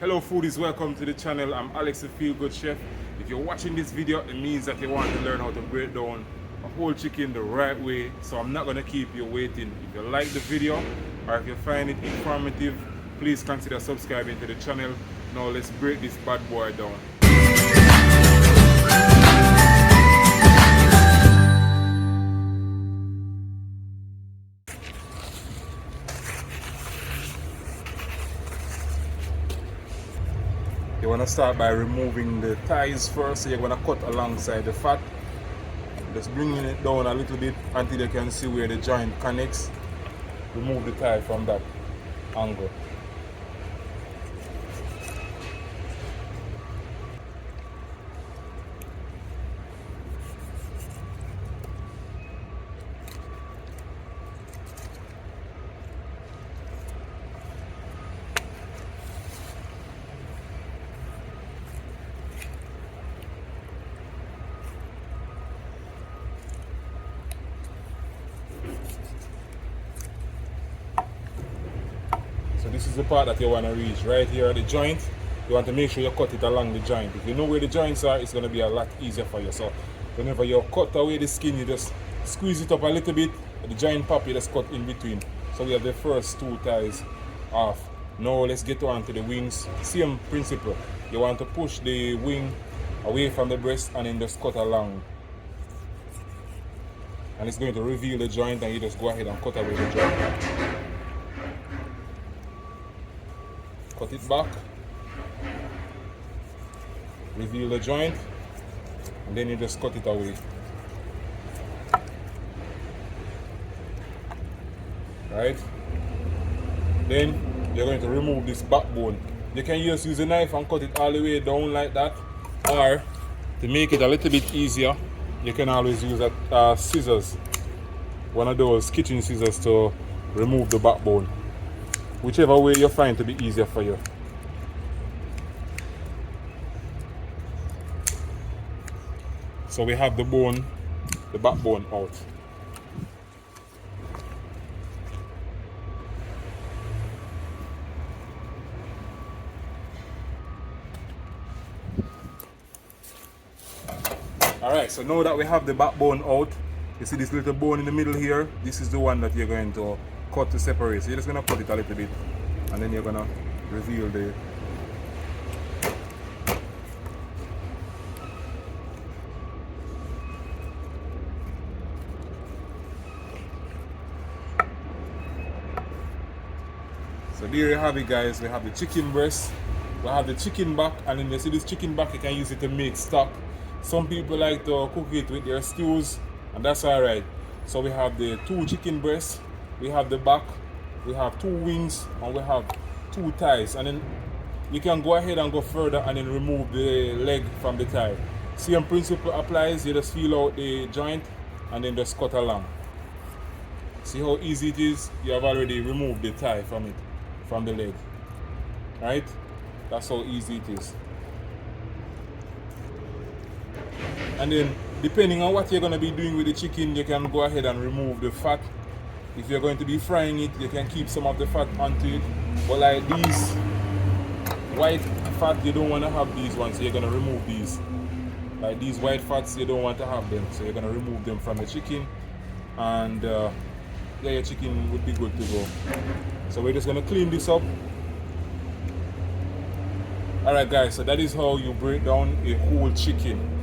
Hello foodies, welcome to the channel. I'm Alex the Feel Good Chef. If you're watching this video, it means that you want to learn how to break down a whole chicken the right way. So I'm not gonna keep you waiting. If you like the video or if you find it informative, please consider subscribing to the channel. Now let's break this bad boy down. You want to start by removing the thighs first. So you're going to cut alongside the fat. Just bringing it down a little bit until you can see where the joint connects. Remove the thigh from that angle. So this is the part that you want to reach, right here at the joint. You want to make sure you cut it along the joint. If you know where the joints are, it's going to be a lot easier for you. So whenever you cut away the skin, you just squeeze it up a little bit. The joint pop, you just cut in between. So we have the first two thighs off. Now let's get on to the wings. Same principle. You want to push the wing away from the breast and then just cut along. And it's going to reveal the joint, and you just go ahead and cut away the joint. Cut it back, reveal the joint, and then you just cut it away. Right? Then you're going to remove this backbone. You can just use a knife and cut it all the way down like that, or to make it a little bit easier, you can always use a scissors, one of those kitchen scissors, to remove the backbone. Whichever way you find to be easier for you. So we have the bone, the backbone out. Alright, so now that we have the backbone out, you see this little bone in the middle here? This is the one that you're going to cut to separate. So you're just going to cut it a little bit, and then you're going to reveal the so there you have it, guys. We have the chicken breast, we have the chicken back, and then you see this chicken back, you can use it to make stock. Some people like to cook it with their stews, and that's alright. So we have the two chicken breasts, we have the back, we have two wings, and we have two thighs. And then you can go ahead and go further and then remove the leg from the thigh. Same principle applies. You just feel out the joint and then just cut along. See how easy it is? You have already removed the thigh from it, from the leg. Right? That's how easy it is. And then depending on what you're going to be doing with the chicken, you can go ahead and remove the fat. If you're going to be frying it, you can keep some of the fat onto it. But like these white fat, you don't want to have these ones, so you're going to remove these. Like these white fats, you don't want to have them, so you're going to remove them from the chicken. And yeah, your chicken would be good to go. So we're just going to clean this up. Alright guys, so that is how you break down a whole chicken.